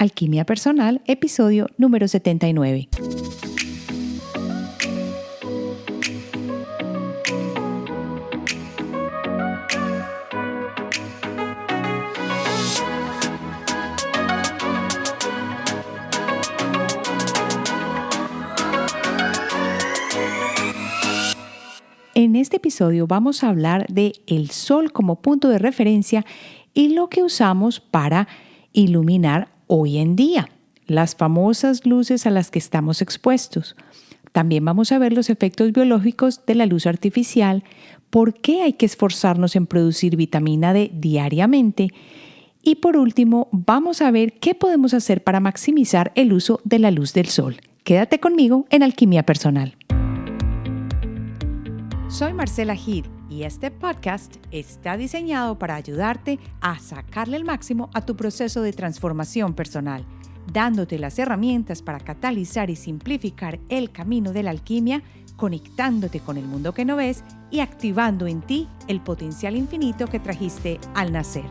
Alquimia Personal, episodio número 79. En este episodio vamos a hablar de el sol como punto de referencia y lo que usamos para iluminar hoy en día, las famosas luces a las que estamos expuestos. También vamos a ver los efectos biológicos de la luz artificial, por qué hay que esforzarnos en producir vitamina D diariamente y por último vamos a ver qué podemos hacer para maximizar el uso de la luz del sol. Quédate conmigo en Alquimia Personal. Soy Marcela Gil y este podcast está diseñado para ayudarte a sacarle el máximo a tu proceso de transformación personal, dándote las herramientas para catalizar y simplificar el camino de la alquimia, conectándote con el mundo que no ves y activando en ti el potencial infinito que trajiste al nacer.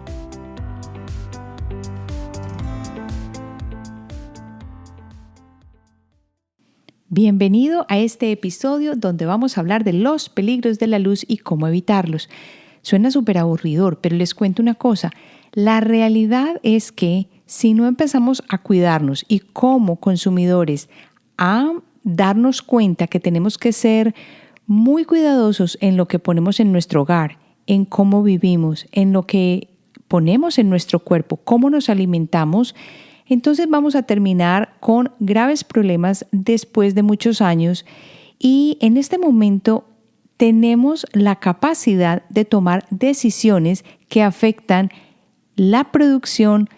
Bienvenido a este episodio donde vamos a hablar de los peligros de la luz y cómo evitarlos. Suena súper aburridor, pero les cuento una cosa. La realidad es que si no empezamos a cuidarnos y como consumidores a darnos cuenta que tenemos que ser muy cuidadosos en lo que ponemos en nuestro hogar, en cómo vivimos, en lo que ponemos en nuestro cuerpo, cómo nos alimentamos, entonces vamos a terminar con graves problemas después de muchos años y en este momento tenemos la capacidad de tomar decisiones que afectan la producción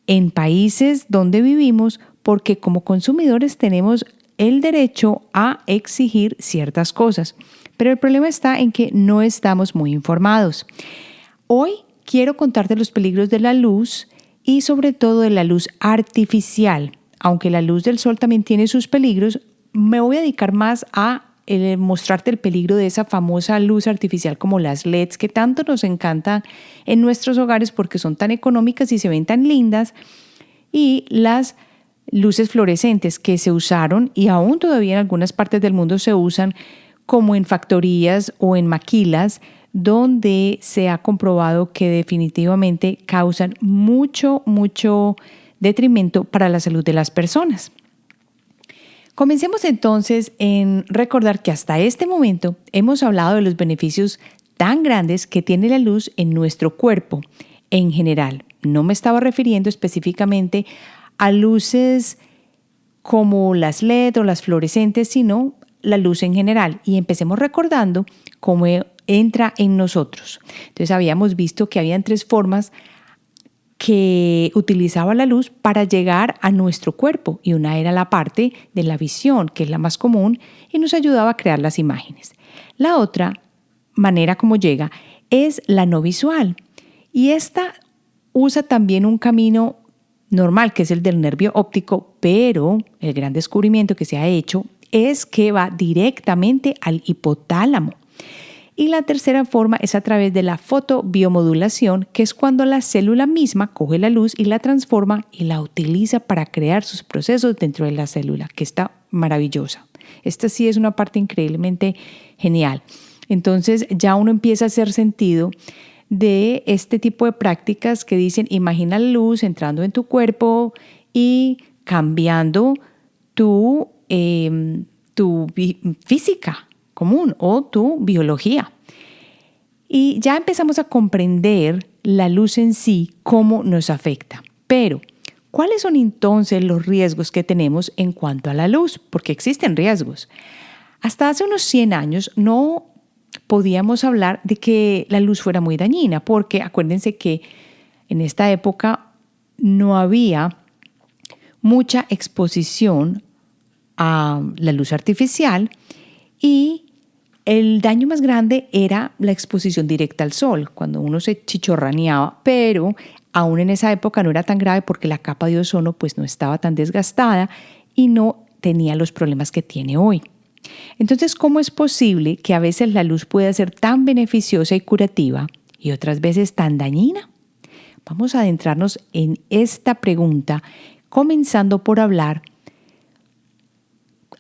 en países donde vivimos porque como consumidores tenemos el derecho a exigir ciertas cosas. Pero el problema está en que no estamos muy informados. Hoy quiero contarte los peligros de la luz y sobre todo de la luz artificial. Aunque la luz del sol también tiene sus peligros, me voy a dedicar más a mostrarte el peligro de esa famosa luz artificial como las LEDs que tanto nos encantan en nuestros hogares porque son tan económicas y se ven tan lindas, y las luces fluorescentes que se usaron y aún todavía en algunas partes del mundo se usan como en factorías o en maquilas, donde se ha comprobado que definitivamente causan mucho detrimento para la salud de las personas. Comencemos entonces en recordar que hasta este momento hemos hablado de los beneficios tan grandes que tiene la luz en nuestro cuerpo en general. No me estaba refiriendo específicamente a luces como las LED o las fluorescentes, sino la luz en general. Y empecemos recordando cómo entra en nosotros. Entonces habíamos visto que habían 3 formas que utilizaba la luz para llegar a nuestro cuerpo y una era la parte de la visión, que es la más común y nos ayudaba a crear las imágenes. La otra manera como llega es la no visual y esta usa también un camino normal que es el del nervio óptico, pero el gran descubrimiento que se ha hecho es que va directamente al hipotálamo. Y la tercera forma es a través de la fotobiomodulación, que es cuando la célula misma coge la luz y la transforma y la utiliza para crear sus procesos dentro de la célula, que está maravillosa. Esta sí es una parte increíblemente genial. Entonces ya uno empieza a hacer sentido de este tipo de prácticas que dicen, imagina la luz entrando en tu cuerpo y cambiando tu física común o tu biología. Y ya empezamos a comprender la luz en sí, cómo nos afecta. Pero, ¿cuáles son entonces los riesgos que tenemos en cuanto a la luz? Porque existen riesgos. Hasta hace unos 100 años no podíamos hablar de que la luz fuera muy dañina, porque acuérdense que en esta época no había mucha exposición a la luz artificial y el daño más grande era la exposición directa al sol, cuando uno se chichorraneaba, pero aún en esa época no era tan grave porque la capa de ozono pues no estaba tan desgastada y no tenía los problemas que tiene hoy. Entonces, ¿cómo es posible que a veces la luz pueda ser tan beneficiosa y curativa y otras veces tan dañina? Vamos a adentrarnos en esta pregunta comenzando por hablar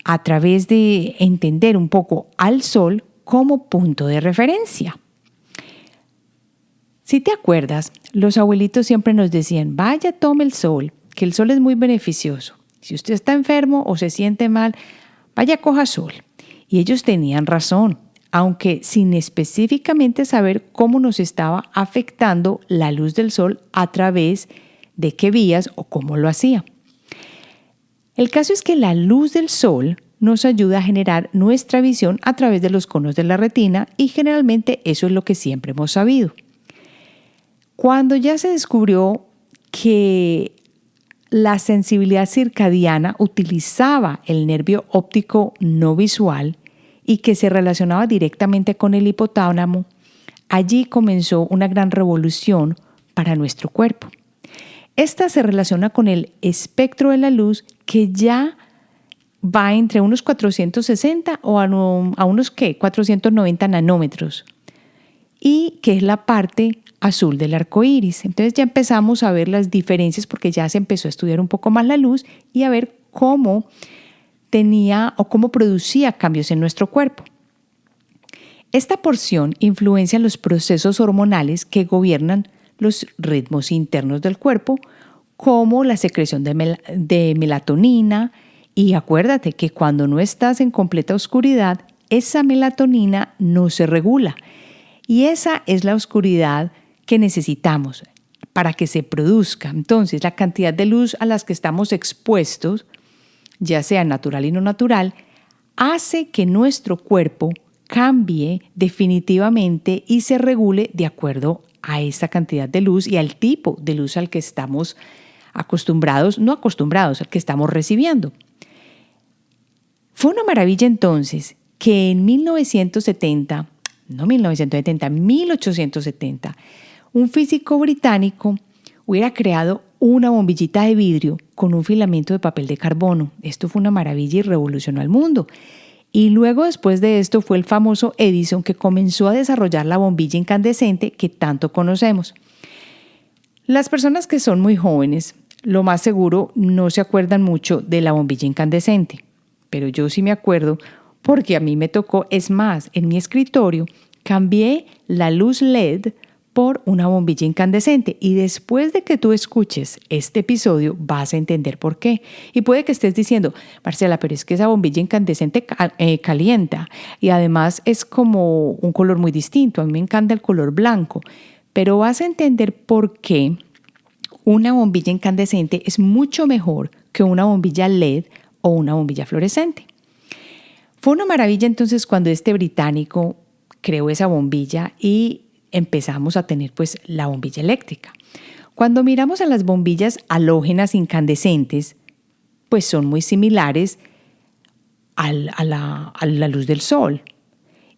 a través de entender un poco al sol como punto de referencia. Si te acuerdas, los abuelitos siempre nos decían, vaya, tome el sol, que el sol es muy beneficioso. Si usted está enfermo o se siente mal, vaya, coja sol. Y ellos tenían razón, aunque sin específicamente saber cómo nos estaba afectando la luz del sol a través de qué vías o cómo lo hacía. El caso es que la luz del sol nos ayuda a generar nuestra visión a través de los conos de la retina y generalmente eso es lo que siempre hemos sabido. Cuando ya se descubrió que la sensibilidad circadiana utilizaba el nervio óptico no visual y que se relacionaba directamente con el hipotálamo, allí comenzó una gran revolución para nuestro cuerpo. Esta se relaciona con el espectro de la luz que ya va entre unos 460 o a unos 490 nanómetros y que es la parte azul del arco iris. Entonces ya empezamos a ver las diferencias porque ya se empezó a estudiar un poco más la luz y a ver cómo tenía o cómo producía cambios en nuestro cuerpo. Esta porción influencia los procesos hormonales que gobiernan los ritmos internos del cuerpo, como la secreción de melatonina. Y acuérdate que cuando no estás en completa oscuridad, esa melatonina no se regula. Y esa es la oscuridad que necesitamos para que se produzca. Entonces, la cantidad de luz a las que estamos expuestos, ya sea natural y no natural, hace que nuestro cuerpo cambie definitivamente y se regule de acuerdo a esa cantidad de luz y al tipo de luz al que estamos al que estamos recibiendo. Fue una maravilla entonces que en 1870, un físico británico hubiera creado una bombillita de vidrio con un filamento de papel de carbono. Esto fue una maravilla y revolucionó al mundo. Y luego, después de esto, fue el famoso Edison que comenzó a desarrollar la bombilla incandescente que tanto conocemos. Las personas que son muy jóvenes, lo más seguro, no se acuerdan mucho de la bombilla incandescente. Pero yo sí me acuerdo porque a mí me tocó, es más, en mi escritorio cambié la luz LED por una bombilla incandescente y después de que tú escuches este episodio vas a entender por qué. Y puede que estés diciendo, Marcela, pero es que esa bombilla incandescente calienta y además es como un color muy distinto. A mí me encanta el color blanco, pero vas a entender por qué una bombilla incandescente es mucho mejor que una bombilla LED o una bombilla fluorescente. Fue una maravilla entonces cuando este británico creó esa bombilla y empezamos a tener pues la bombilla eléctrica. Cuando miramos a las bombillas halógenas incandescentes, pues son muy similares a la luz del sol.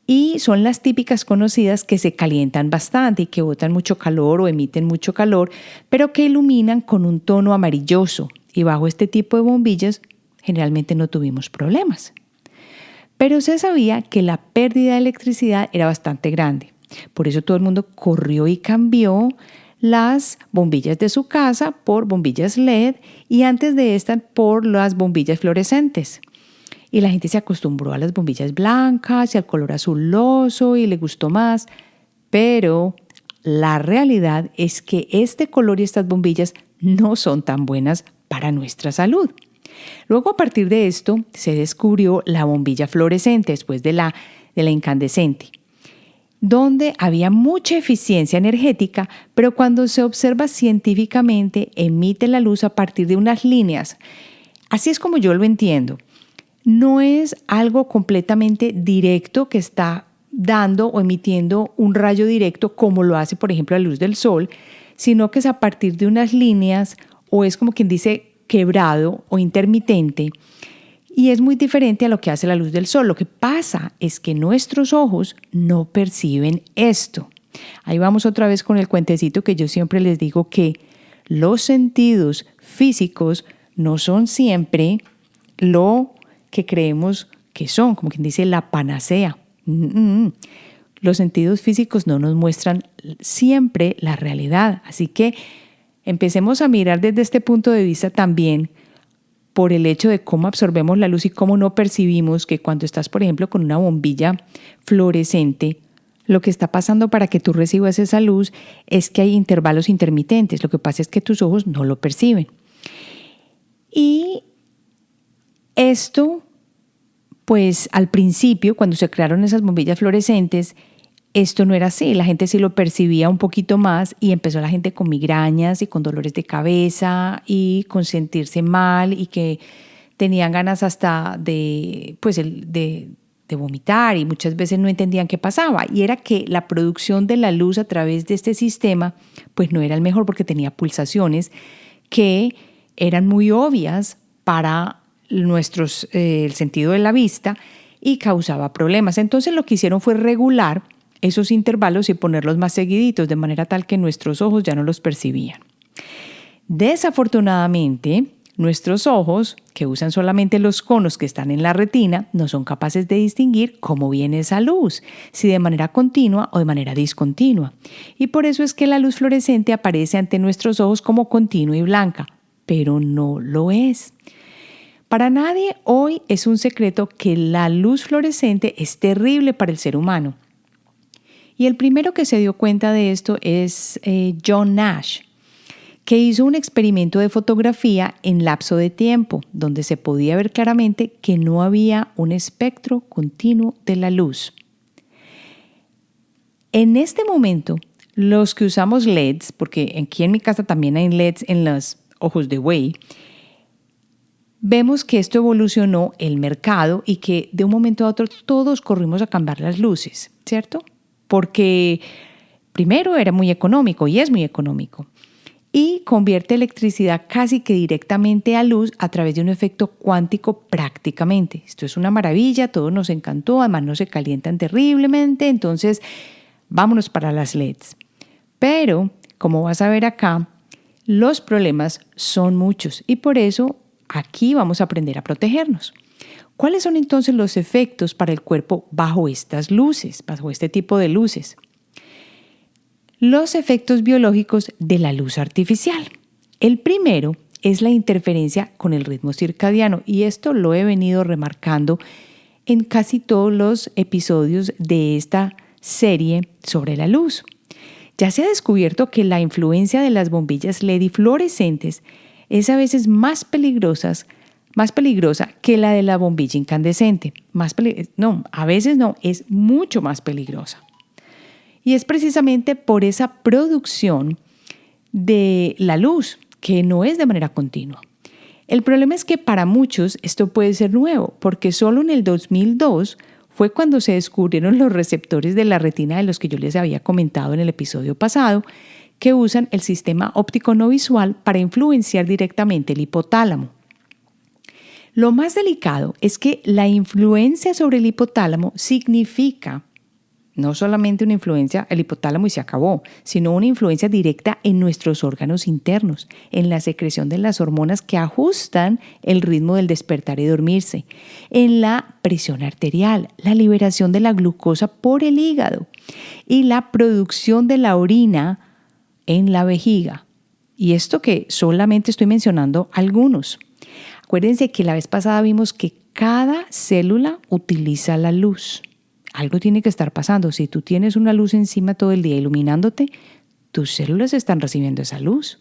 Y son las típicas conocidas que se calientan bastante y que botan mucho calor o emiten mucho calor, pero que iluminan con un tono amarilloso. Y bajo este tipo de bombillas generalmente no tuvimos problemas. Pero se sabía que la pérdida de electricidad era bastante grande. Por eso todo el mundo corrió y cambió las bombillas de su casa por bombillas LED y antes de estas por las bombillas fluorescentes. Y la gente se acostumbró a las bombillas blancas y al color azuloso y le gustó más. Pero la realidad es que este color y estas bombillas no son tan buenas para nuestra salud. Luego, a partir de esto, se descubrió la bombilla fluorescente después de la incandescente, donde había mucha eficiencia energética, pero cuando se observa científicamente, emite la luz a partir de unas líneas. Así es como yo lo entiendo. No es algo completamente directo que está dando o emitiendo un rayo directo como lo hace, por ejemplo, la luz del sol, sino que es a partir de unas líneas o es como quien dice quebrado o intermitente y es muy diferente a lo que hace la luz del sol. Lo que pasa es que nuestros ojos no perciben esto. Ahí vamos otra vez con el cuentecito que yo siempre les digo que los sentidos físicos no son siempre lo que creemos que son, como quien dice la panacea. Los sentidos físicos no nos muestran siempre la realidad, así que empecemos a mirar desde este punto de vista también por el hecho de cómo absorbemos la luz y cómo no percibimos que cuando estás, por ejemplo, con una bombilla fluorescente, lo que está pasando para que tú recibas esa luz es que hay intervalos intermitentes. Lo que pasa es que tus ojos no lo perciben. Y esto, pues al principio, cuando se crearon esas bombillas fluorescentes, esto no era así. La gente sí lo percibía un poquito más y empezó la gente con migrañas y con dolores de cabeza y con sentirse mal y que tenían ganas hasta de vomitar y muchas veces no entendían qué pasaba. Y era que la producción de la luz a través de este sistema pues no era el mejor porque tenía pulsaciones que eran muy obvias para el sentido de la vista y causaba problemas. Entonces lo que hicieron fue regular esos intervalos y ponerlos más seguiditos de manera tal que nuestros ojos ya no los percibían. Desafortunadamente, nuestros ojos, que usan solamente los conos que están en la retina, no son capaces de distinguir cómo viene esa luz, si de manera continua o de manera discontinua. Y por eso es que la luz fluorescente aparece ante nuestros ojos como continua y blanca, pero no lo es. Para nadie hoy es un secreto que la luz fluorescente es terrible para el ser humano. Y el primero que se dio cuenta de esto es John Nash, que hizo un experimento de fotografía en lapso de tiempo, donde se podía ver claramente que no había un espectro continuo de la luz. En este momento, los que usamos LEDs, porque aquí en mi casa también hay LEDs en los ojos de buey, vemos que esto evolucionó el mercado y que de un momento a otro todos corrimos a cambiar las luces, ¿cierto? Porque primero era muy económico y es muy económico y convierte electricidad casi que directamente a luz a través de un efecto cuántico prácticamente. Esto es una maravilla, todo nos encantó, además no se calientan terriblemente, entonces vámonos para las LEDs. Pero, como vas a ver acá, los problemas son muchos y por eso aquí vamos a aprender a protegernos. ¿Cuáles son entonces los efectos para el cuerpo bajo estas luces, bajo este tipo de luces? Los efectos biológicos de la luz artificial. El primero es la interferencia con el ritmo circadiano y esto lo he venido remarcando en casi todos los episodios de esta serie sobre la luz. Ya se ha descubierto que la influencia de las bombillas LED y fluorescentes es a veces más peligrosa que la de la bombilla incandescente. A veces no, es mucho más peligrosa. Y es precisamente por esa producción de la luz, que no es de manera continua. El problema es que para muchos esto puede ser nuevo, porque solo en el 2002 fue cuando se descubrieron los receptores de la retina de los que yo les había comentado en el episodio pasado, que usan el sistema óptico no visual para influenciar directamente el hipotálamo. Lo más delicado es que la influencia sobre el hipotálamo significa no solamente una influencia al hipotálamo y se acabó, sino una influencia directa en nuestros órganos internos, en la secreción de las hormonas que ajustan el ritmo del despertar y dormirse, en la presión arterial, la liberación de la glucosa por el hígado y la producción de la orina en la vejiga. Y esto que solamente estoy mencionando algunos. Acuérdense que la vez pasada vimos que cada célula utiliza la luz. Algo tiene que estar pasando. Si tú tienes una luz encima todo el día iluminándote, tus células están recibiendo esa luz.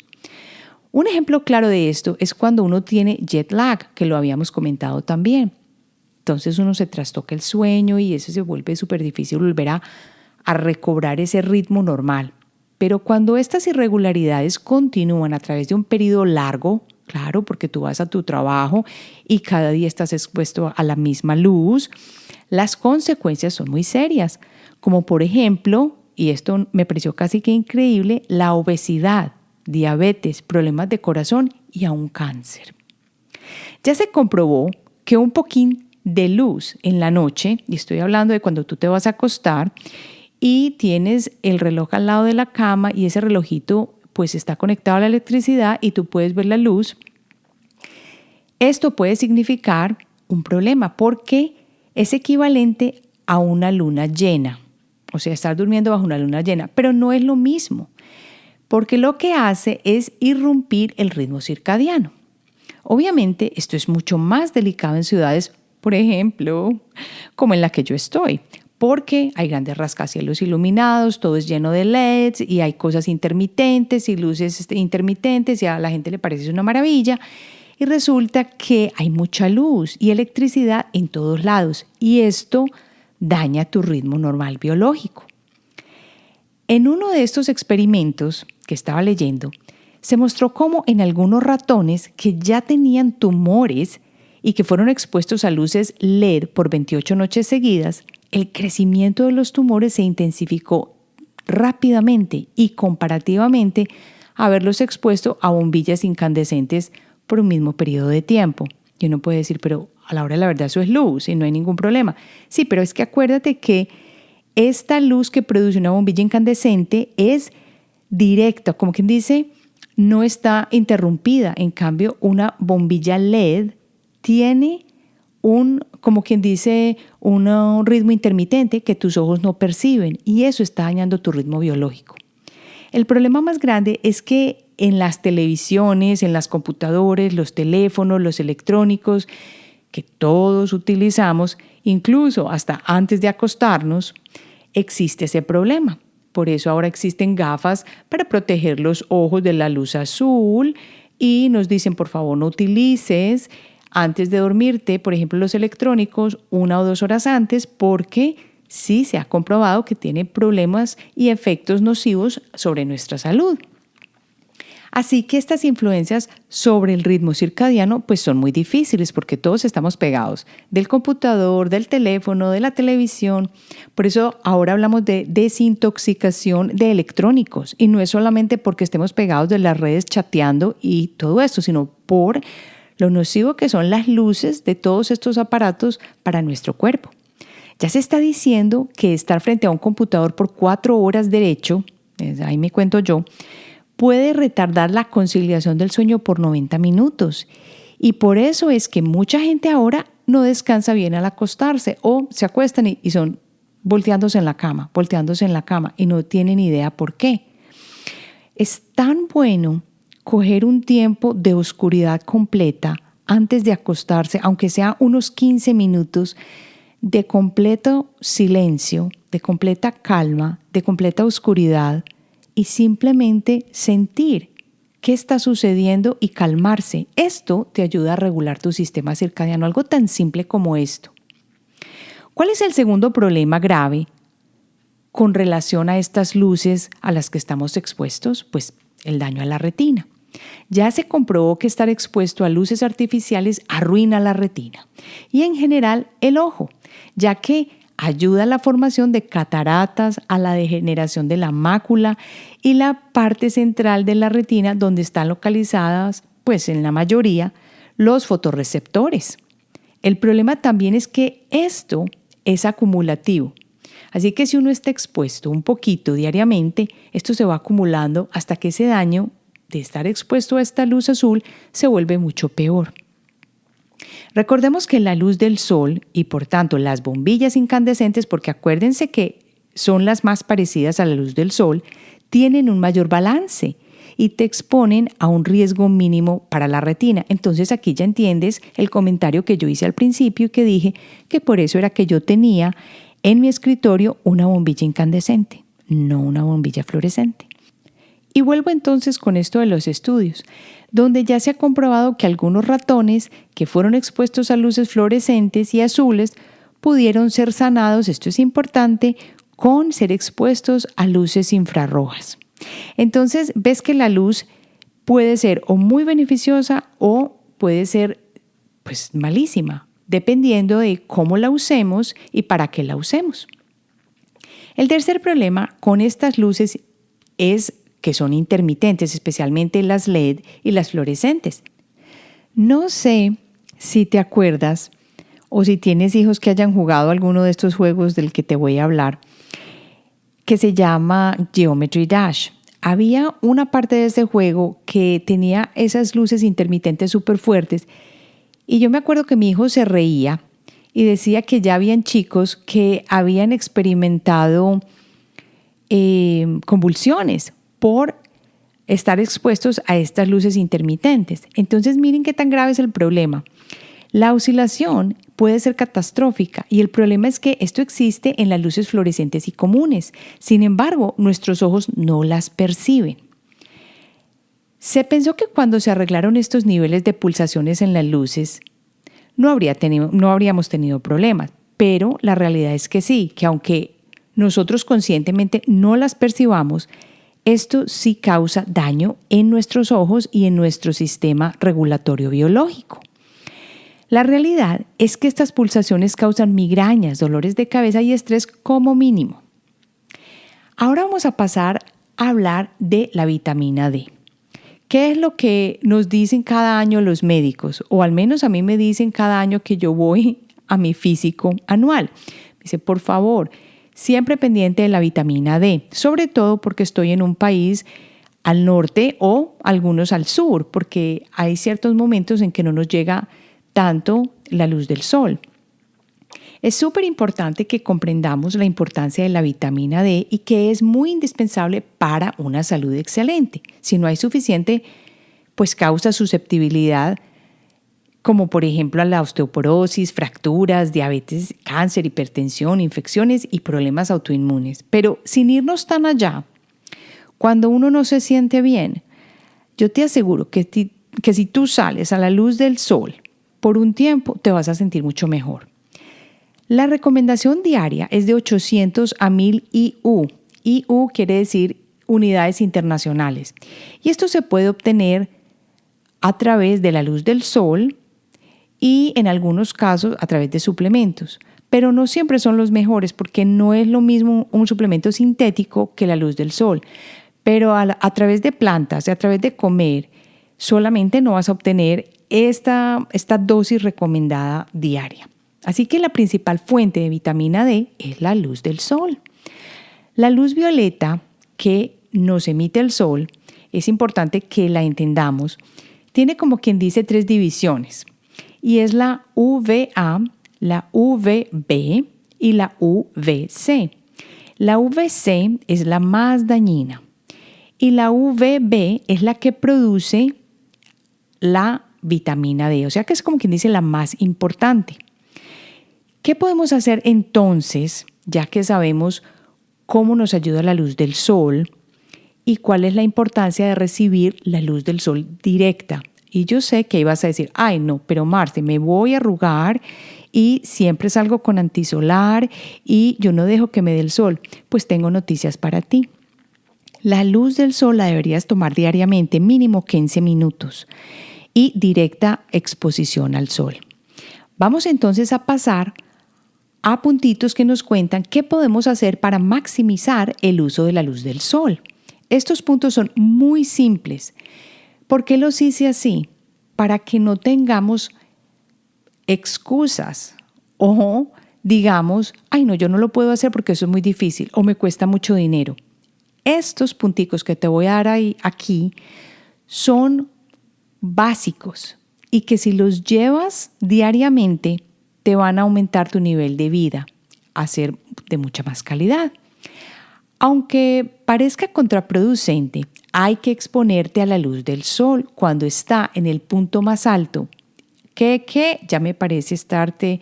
Un ejemplo claro de esto es cuando uno tiene jet lag, que lo habíamos comentado también. Entonces uno se trastoca el sueño y eso se vuelve súper difícil volver a recobrar ese ritmo normal. Pero cuando estas irregularidades continúan a través de un periodo largo, claro, porque tú vas a tu trabajo y cada día estás expuesto a la misma luz, las consecuencias son muy serias, como por ejemplo, y esto me pareció casi que increíble, la obesidad, diabetes, problemas de corazón y aún cáncer. Ya se comprobó que un poquín de luz en la noche, y estoy hablando de cuando tú te vas a acostar y tienes el reloj al lado de la cama y ese relojito pues está conectado a la electricidad y tú puedes ver la luz, esto puede significar un problema porque es equivalente a una luna llena, o sea, estar durmiendo bajo una luna llena, pero no es lo mismo, porque lo que hace es irrumpir el ritmo circadiano. Obviamente, esto es mucho más delicado en ciudades, por ejemplo, como en la que yo estoy, porque hay grandes rascacielos iluminados, todo es lleno de LEDs y hay cosas intermitentes y luces intermitentes y a la gente le parece una maravilla. Y resulta que hay mucha luz y electricidad en todos lados y esto daña tu ritmo normal biológico. En uno de estos experimentos que estaba leyendo, se mostró cómo en algunos ratones que ya tenían tumores y que fueron expuestos a luces LED por 28 noches seguidas, el crecimiento de los tumores se intensificó rápidamente y comparativamente a haberlos expuesto a bombillas incandescentes por un mismo periodo de tiempo. Y uno puede decir, pero a la hora de la verdad eso es luz y no hay ningún problema. Sí, pero es que acuérdate que esta luz que produce una bombilla incandescente es directa, como quien dice, no está interrumpida. En cambio, una bombilla LED tiene como quien dice, un ritmo intermitente que tus ojos no perciben y eso está dañando tu ritmo biológico. El problema más grande es que en las televisiones, en las computadoras, los teléfonos, los electrónicos, que todos utilizamos, incluso hasta antes de acostarnos, existe ese problema. Por eso ahora existen gafas para proteger los ojos de la luz azul y nos dicen, por favor, no utilices antes de dormirte, por ejemplo, los electrónicos 1 o 2 horas antes, porque sí se ha comprobado que tiene problemas y efectos nocivos sobre nuestra salud. Así que estas influencias sobre el ritmo circadiano pues son muy difíciles porque todos estamos pegados del computador, del teléfono, de la televisión. Por eso ahora hablamos de desintoxicación de electrónicos y no es solamente porque estemos pegados de las redes chateando y todo esto, sino por lo nocivo que son las luces de todos estos aparatos para nuestro cuerpo. Ya se está diciendo que estar frente a un computador por 4 horas derecho, ahí me cuento yo, puede retardar la conciliación del sueño por 90 minutos. Y por eso es que mucha gente ahora no descansa bien al acostarse o se acuestan y son volteándose en la cama y no tienen idea por qué. Es tan bueno coger un tiempo de oscuridad completa antes de acostarse, aunque sea unos 15 minutos de completo silencio, de completa calma, de completa oscuridad y simplemente sentir qué está sucediendo y calmarse. Esto te ayuda a regular tu sistema circadiano, algo tan simple como esto. ¿Cuál es el segundo problema grave con relación a estas luces a las que estamos expuestos? Pues el daño a la retina. Ya se comprobó que estar expuesto a luces artificiales arruina la retina y en general el ojo, ya que ayuda a la formación de cataratas, a la degeneración de la mácula y la parte central de la retina donde están localizadas, pues en la mayoría, los fotorreceptores. El problema también es que esto es acumulativo. Así que si uno está expuesto un poquito diariamente, esto se va acumulando hasta que ese daño de estar expuesto a esta luz azul se vuelve mucho peor. Recordemos que la luz del sol y por tanto las bombillas incandescentes, porque acuérdense que son las más parecidas a la luz del sol, tienen un mayor balance y te exponen a un riesgo mínimo para la retina. Entonces aquí ya entiendes el comentario que yo hice al principio y que dije que por eso era que yo tenía en mi escritorio una bombilla incandescente, no una bombilla fluorescente. Y vuelvo entonces con esto de los estudios, donde ya se ha comprobado que algunos ratones que fueron expuestos a luces fluorescentes y azules pudieron ser sanados, esto es importante, con ser expuestos a luces infrarrojas. Entonces ves que la luz puede ser o muy beneficiosa o puede ser pues malísima, dependiendo de cómo la usemos y para qué la usemos. El tercer problema con estas luces es que son intermitentes, especialmente las LED y las fluorescentes. No sé si te acuerdas o si tienes hijos que hayan jugado alguno de estos juegos del que te voy a hablar, que se llama Geometry Dash. Había una parte de ese juego que tenía esas luces intermitentes súper fuertes y yo me acuerdo que mi hijo se reía y decía que ya habían chicos que habían experimentado convulsiones por estar expuestos a estas luces intermitentes. Entonces miren qué tan grave es el problema. La oscilación puede ser catastrófica y el problema es que esto existe en las luces fluorescentes y comunes. Sin embargo, nuestros ojos no las perciben. Se pensó que cuando se arreglaron estos niveles de pulsaciones en las luces, no habríamos tenido problemas, pero la realidad es que sí, que aunque nosotros conscientemente no las percibamos, esto sí causa daño en nuestros ojos y en nuestro sistema regulatorio biológico. La realidad es que estas pulsaciones causan migrañas, dolores de cabeza y estrés como mínimo. Ahora vamos a pasar a hablar de la vitamina D. ¿Qué es lo que nos dicen cada año los médicos? O al menos a mí me dicen cada año que yo voy a mi físico anual. Me dice, por favor, siempre pendiente de la vitamina D, sobre todo porque estoy en un país al norte o algunos al sur, porque hay ciertos momentos en que no nos llega tanto la luz del sol. Es súper importante que comprendamos la importancia de la vitamina D y que es muy indispensable para una salud excelente. Si no hay suficiente, pues causa susceptibilidad, como por ejemplo a la osteoporosis, fracturas, diabetes, cáncer, hipertensión, infecciones y problemas autoinmunes. Pero sin irnos tan allá, cuando uno no se siente bien, yo te aseguro que si tú sales a la luz del sol por un tiempo, te vas a sentir mucho mejor. La recomendación diaria es de 800 a 1000 IU. IU quiere decir unidades internacionales. Y esto se puede obtener a través de la luz del sol y en algunos casos a través de suplementos. Pero no siempre son los mejores porque no es lo mismo un suplemento sintético que la luz del sol. Pero a través de plantas y a través de comer, solamente no vas a obtener esta dosis recomendada diaria. Así que la principal fuente de vitamina D es la luz del sol. La luz violeta que nos emite el sol, es importante que la entendamos, tiene como quien dice 3 divisiones y es la UVA, la UVB y la UVC. La UVC es la más dañina y la UVB es la que produce la vitamina D, o sea que es como quien dice la más importante. ¿Qué podemos hacer entonces, ya que sabemos cómo nos ayuda la luz del sol y cuál es la importancia de recibir la luz del sol directa? Y yo sé que ibas a decir, ay no, pero Marce, me voy a arrugar y siempre salgo con antisolar y yo no dejo que me dé el sol. Pues tengo noticias para ti. La luz del sol la deberías tomar diariamente, mínimo 15 minutos y directa exposición al sol. Vamos entonces a pasar a puntitos que nos cuentan qué podemos hacer para maximizar el uso de la luz del sol. Estos puntos son muy simples. ¿Por qué los hice así? Para que no tengamos excusas o digamos, ay no, yo no lo puedo hacer porque eso es muy difícil o me cuesta mucho dinero. Estos punticos que te voy a dar aquí son básicos y que si los llevas diariamente te van a aumentar tu nivel de vida a ser de mucha más calidad. Aunque parezca contraproducente, hay que exponerte a la luz del sol cuando está en el punto más alto. ¿Qué? Ya me parece estarte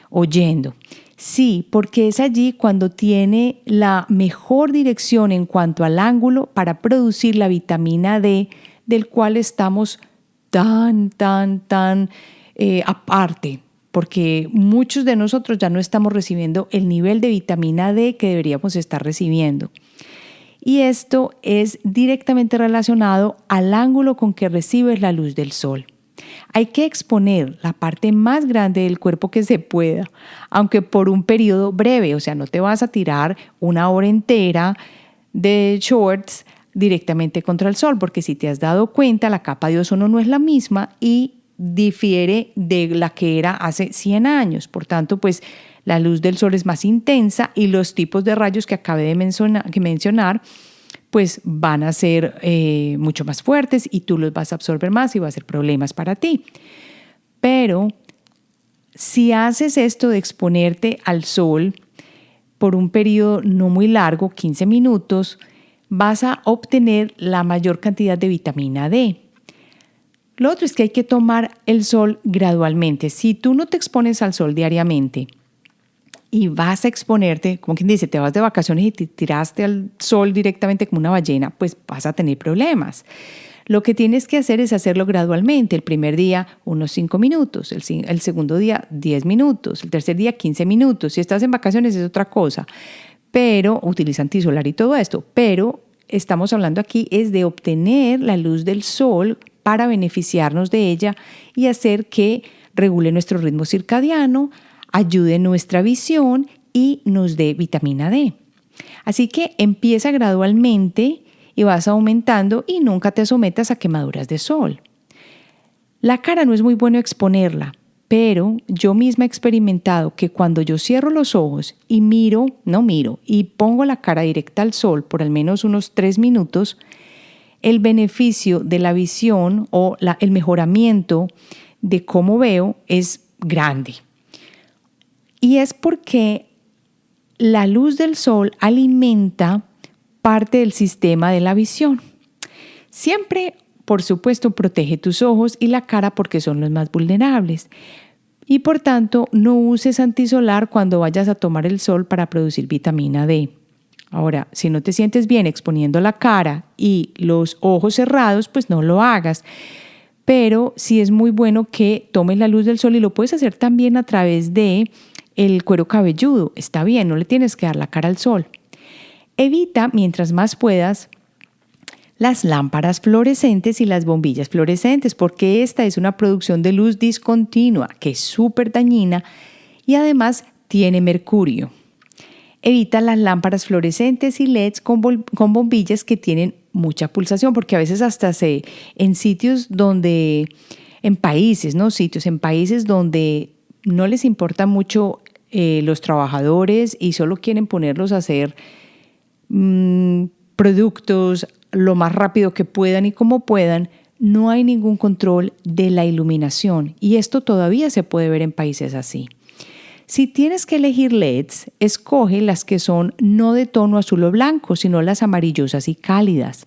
oyendo. Sí, porque es allí cuando tiene la mejor dirección en cuanto al ángulo para producir la vitamina D, del cual estamos tan aparte, porque muchos de nosotros ya no estamos recibiendo el nivel de vitamina D que deberíamos estar recibiendo. Y esto es directamente relacionado al ángulo con que recibes la luz del sol. Hay que exponer la parte más grande del cuerpo que se pueda, aunque por un periodo breve, o sea, no te vas a tirar una hora entera de shorts directamente contra el sol, porque si te has dado cuenta, la capa de ozono no es la misma y difiere de la que era hace 100 años. Por tanto, pues la luz del sol es más intensa y los tipos de rayos que acabé de mencionar pues van a ser mucho más fuertes y tú los vas a absorber más y va a ser problemas para ti. Pero si haces esto de exponerte al sol por un periodo no muy largo, 15 minutos, vas a obtener la mayor cantidad de vitamina D. Lo otro es que hay que tomar el sol gradualmente. Si tú no te expones al sol diariamente y vas a exponerte, como quien dice, te vas de vacaciones y te tiraste al sol directamente como una ballena, pues vas a tener problemas. Lo que tienes que hacer es hacerlo gradualmente. El primer día, unos 5 minutos. El segundo día, 10 minutos. El tercer día, 15 minutos. Si estás en vacaciones es otra cosa. Pero utiliza antisolar y todo esto. Pero estamos hablando aquí es de obtener la luz del sol para beneficiarnos de ella y hacer que regule nuestro ritmo circadiano, ayude nuestra visión y nos dé vitamina D. Así que empieza gradualmente y vas aumentando y nunca te sometas a quemaduras de sol. La cara no es muy bueno exponerla, pero yo misma he experimentado que cuando yo cierro los ojos y y pongo la cara directa al sol por al menos unos 3 minutos, el beneficio de la visión o el mejoramiento de cómo veo es grande. Y es porque la luz del sol alimenta parte del sistema de la visión. Siempre, por supuesto, protege tus ojos y la cara porque son los más vulnerables. Y por tanto, no uses antisolar cuando vayas a tomar el sol para producir vitamina D. Ahora, si no te sientes bien exponiendo la cara y los ojos cerrados, pues no lo hagas. Pero sí es muy bueno que tomes la luz del sol y lo puedes hacer también a través de el cuero cabelludo. Está bien, no le tienes que dar la cara al sol. Evita, mientras más puedas, las lámparas fluorescentes y las bombillas fluorescentes, porque esta es una producción de luz discontinua que es súper dañina y además tiene mercurio. Evita las lámparas fluorescentes y LEDs con bombillas que tienen mucha pulsación, porque a veces hasta en sitios donde, en países donde no les importa mucho los trabajadores y solo quieren ponerlos a hacer productos lo más rápido que puedan y como puedan, no hay ningún control de la iluminación y esto todavía se puede ver en países así. Si tienes que elegir LEDs, escoge las que son no de tono azul o blanco, sino las amarillosas y cálidas.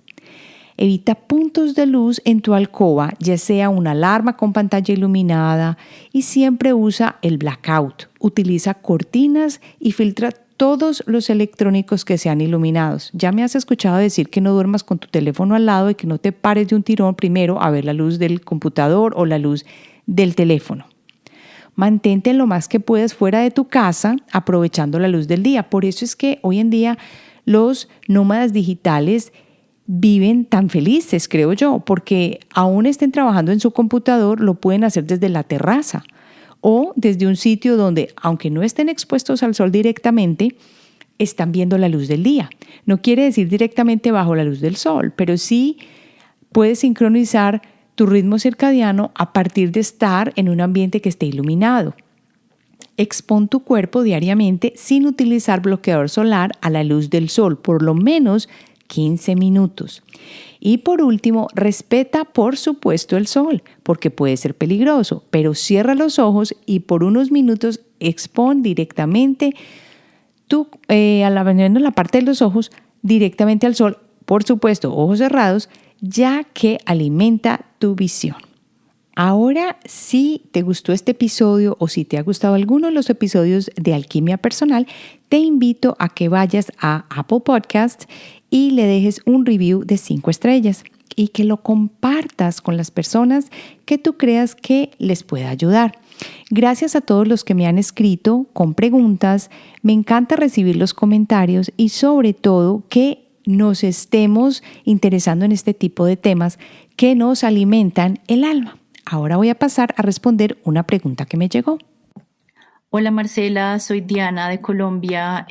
Evita puntos de luz en tu alcoba, ya sea una alarma con pantalla iluminada, y siempre usa el blackout. Utiliza cortinas y filtra todos los electrónicos que sean iluminados. Ya me has escuchado decir que no duermas con tu teléfono al lado y que no te pares de un tirón primero a ver la luz del computador o la luz del teléfono. Mantente lo más que puedas fuera de tu casa, aprovechando la luz del día. Por eso es que hoy en día los nómadas digitales viven tan felices, creo yo, porque aún estén trabajando en su computador, lo pueden hacer desde la terraza o desde un sitio donde, aunque no estén expuestos al sol directamente, están viendo la luz del día. No quiere decir directamente bajo la luz del sol, pero sí puedes sincronizar tu ritmo circadiano a partir de estar en un ambiente que esté iluminado. Expón tu cuerpo diariamente sin utilizar bloqueador solar a la luz del sol, por lo menos 15 minutos. Y por último, respeta por supuesto el sol, porque puede ser peligroso, pero cierra los ojos y por unos minutos expón directamente la parte de los ojos directamente al sol, por supuesto, ojos cerrados, ya que alimenta tu visión. Ahora, si te gustó este episodio o si te ha gustado alguno de los episodios de Alquimia Personal, te invito a que vayas a Apple Podcasts y le dejes un review de 5 estrellas y que lo compartas con las personas que tú creas que les pueda ayudar. Gracias a todos los que me han escrito con preguntas. Me encanta recibir los comentarios y sobre todo que nos estemos interesando en este tipo de temas que nos alimentan el alma. Ahora voy a pasar a responder una pregunta que me llegó. Hola Marcela, soy Diana de Colombia.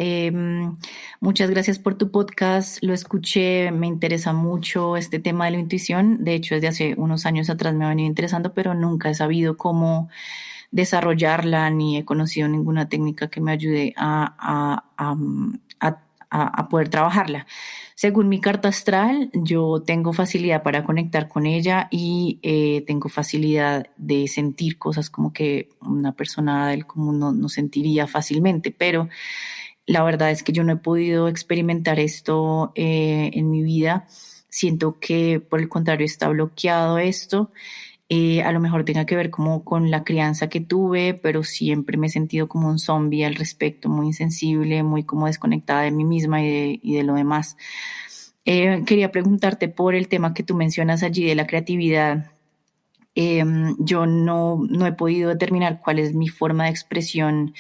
Muchas gracias por tu podcast. Lo escuché, me interesa mucho este tema de la intuición. De hecho, desde hace unos años atrás me ha venido interesando, pero nunca he sabido cómo desarrollarla ni he conocido ninguna técnica que me ayude a poder trabajarla. Según mi carta astral, yo tengo facilidad para conectar con ella y tengo facilidad de sentir cosas como que una persona del común no sentiría fácilmente, pero La verdad es que yo no he podido experimentar esto en mi vida. Siento que por el contrario está bloqueado esto. A lo mejor tenga que ver como con la crianza que tuve, pero siempre me he sentido como un zombie al respecto, muy insensible, muy como desconectada de mí misma y de lo demás. Quería preguntarte por el tema que tú mencionas allí de la creatividad. Yo no he podido determinar cuál es mi forma de expresión,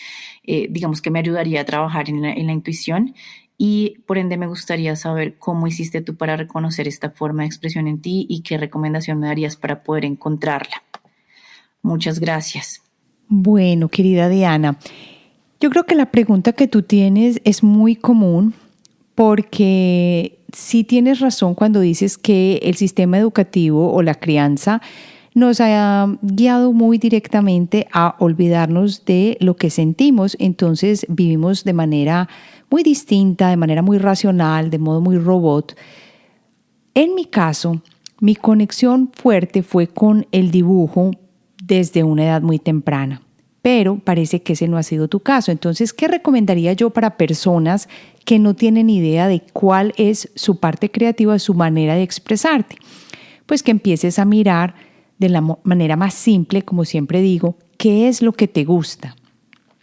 digamos que me ayudaría a trabajar en la intuición y por ende me gustaría saber cómo hiciste tú para reconocer esta forma de expresión en ti y qué recomendación me darías para poder encontrarla. Muchas gracias. Bueno, querida Diana, yo creo que la pregunta que tú tienes es muy común porque sí tienes razón cuando dices que el sistema educativo o la crianza nos ha guiado muy directamente a olvidarnos de lo que sentimos, entonces vivimos de manera muy distinta, de manera muy racional, de modo muy robot. En mi caso, mi conexión fuerte fue con el dibujo desde una edad muy temprana, pero parece que ese no ha sido tu caso. Entonces, ¿qué recomendaría yo para personas que no tienen idea de cuál es su parte creativa, su manera de expresarte? Pues que empieces a mirar de la manera más simple, como siempre digo, qué es lo que te gusta.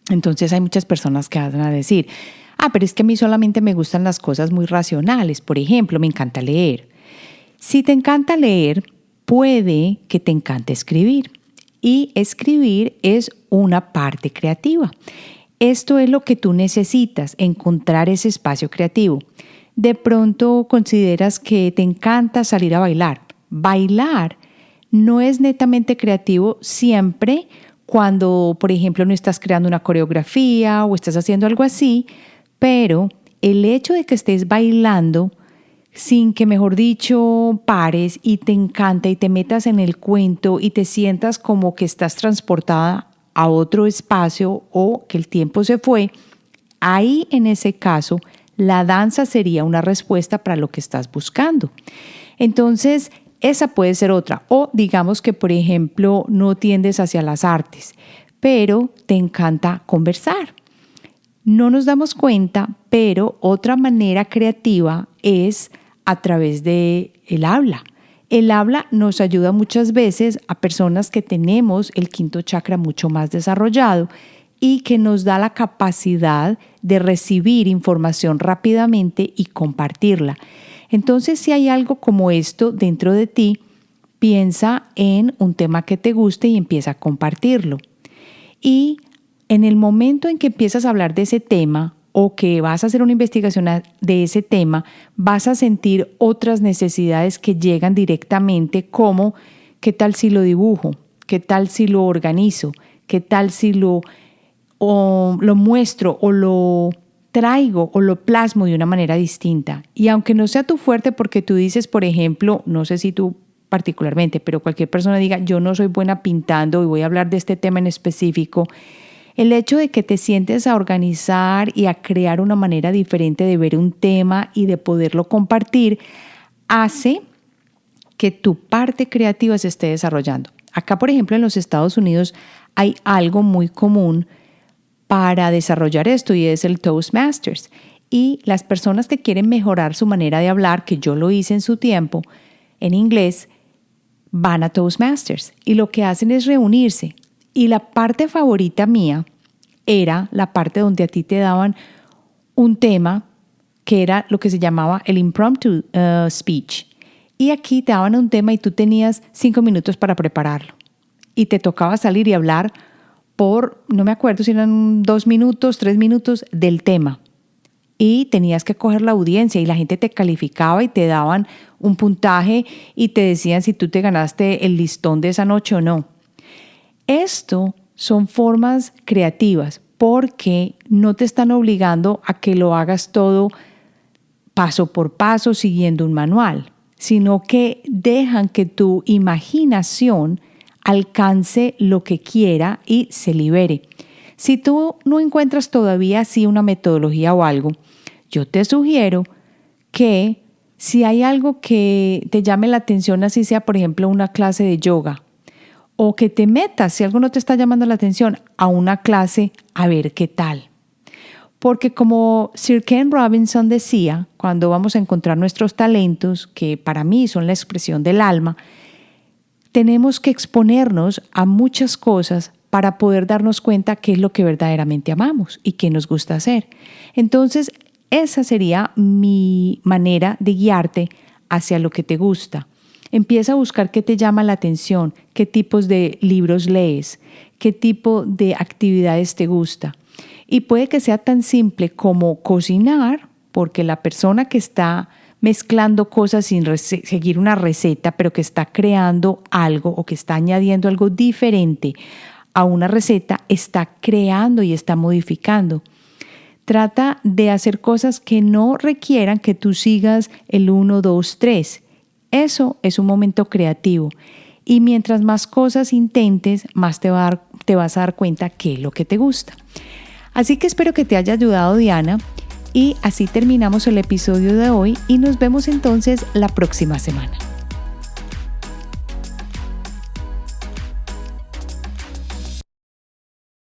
Entonces hay muchas personas que van a decir, pero es que a mí solamente me gustan las cosas muy racionales. Por ejemplo, me encanta leer. Si te encanta leer, puede que te encante escribir. Y escribir es una parte creativa. Esto es lo que tú necesitas, encontrar ese espacio creativo. De pronto consideras que te encanta salir a bailar. Bailar no es netamente creativo siempre cuando, por ejemplo, no estás creando una coreografía o estás haciendo algo así, pero el hecho de que estés bailando sin que, mejor dicho, pares y te encanta y te metas en el cuento y te sientas como que estás transportada a otro espacio o que el tiempo se fue, ahí en ese caso la danza sería una respuesta para lo que estás buscando. Entonces, esa puede ser otra. O digamos que, por ejemplo, no tiendes hacia las artes, pero te encanta conversar. No nos damos cuenta, pero otra manera creativa es a través del habla. El habla nos ayuda muchas veces a personas que tenemos el quinto chakra mucho más desarrollado y que nos da la capacidad de recibir información rápidamente y compartirla. Entonces, si hay algo como esto dentro de ti, piensa en un tema que te guste y empieza a compartirlo. Y en el momento en que empiezas a hablar de ese tema o que vas a hacer una investigación de ese tema, vas a sentir otras necesidades que llegan directamente como ¿qué tal si lo dibujo? ¿Qué tal si lo organizo? ¿Qué tal si lo muestro o lo traigo o lo plasmo de una manera distinta? Y aunque no sea tu fuerte, porque tú dices, por ejemplo, no sé si tú particularmente, pero cualquier persona diga, yo no soy buena pintando y voy a hablar de este tema en específico, el hecho de que te sientes a organizar y a crear una manera diferente de ver un tema y de poderlo compartir hace que tu parte creativa se esté desarrollando. Acá, por ejemplo, en los Estados Unidos hay algo muy común para desarrollar esto y es el Toastmasters. Y las personas que quieren mejorar su manera de hablar, que yo lo hice en su tiempo, en inglés, van a Toastmasters y lo que hacen es reunirse. Y la parte favorita mía era la parte donde a ti te daban un tema que era lo que se llamaba el impromptu speech. Y aquí te daban un tema y tú tenías 5 minutos para prepararlo. Y te tocaba salir y hablar por, no me acuerdo si eran 2 minutos, 3 minutos del tema. Y tenías que coger la audiencia y la gente te calificaba y te daban un puntaje y te decían si tú te ganaste el listón de esa noche o no. Esto son formas creativas porque no te están obligando a que lo hagas todo paso por paso siguiendo un manual, sino que dejan que tu imaginación alcance lo que quiera y se libere. Si tú no encuentras todavía así una metodología o algo, yo te sugiero que si hay algo que te llame la atención, así sea, por ejemplo, una clase de yoga, o que te metas, si algo no te está llamando la atención, a una clase a ver qué tal. Porque como Sir Ken Robinson decía, cuando vamos a encontrar nuestros talentos, que para mí son la expresión del alma, tenemos que exponernos a muchas cosas para poder darnos cuenta qué es lo que verdaderamente amamos y qué nos gusta hacer. Entonces, esa sería mi manera de guiarte hacia lo que te gusta. Empieza a buscar qué te llama la atención, qué tipos de libros lees, qué tipo de actividades te gusta. Y puede que sea tan simple como cocinar, porque la persona que está mezclando cosas sin seguir una receta, pero que está creando algo o que está añadiendo algo diferente a una receta, está creando y está modificando. Trata de hacer cosas que no requieran que tú sigas el 1, 2, 3. Eso es un momento creativo. Y mientras más cosas intentes, más te vas a dar cuenta qué es lo que te gusta. Así que espero que te haya ayudado, Diana, y así terminamos el episodio de hoy y nos vemos entonces la próxima semana.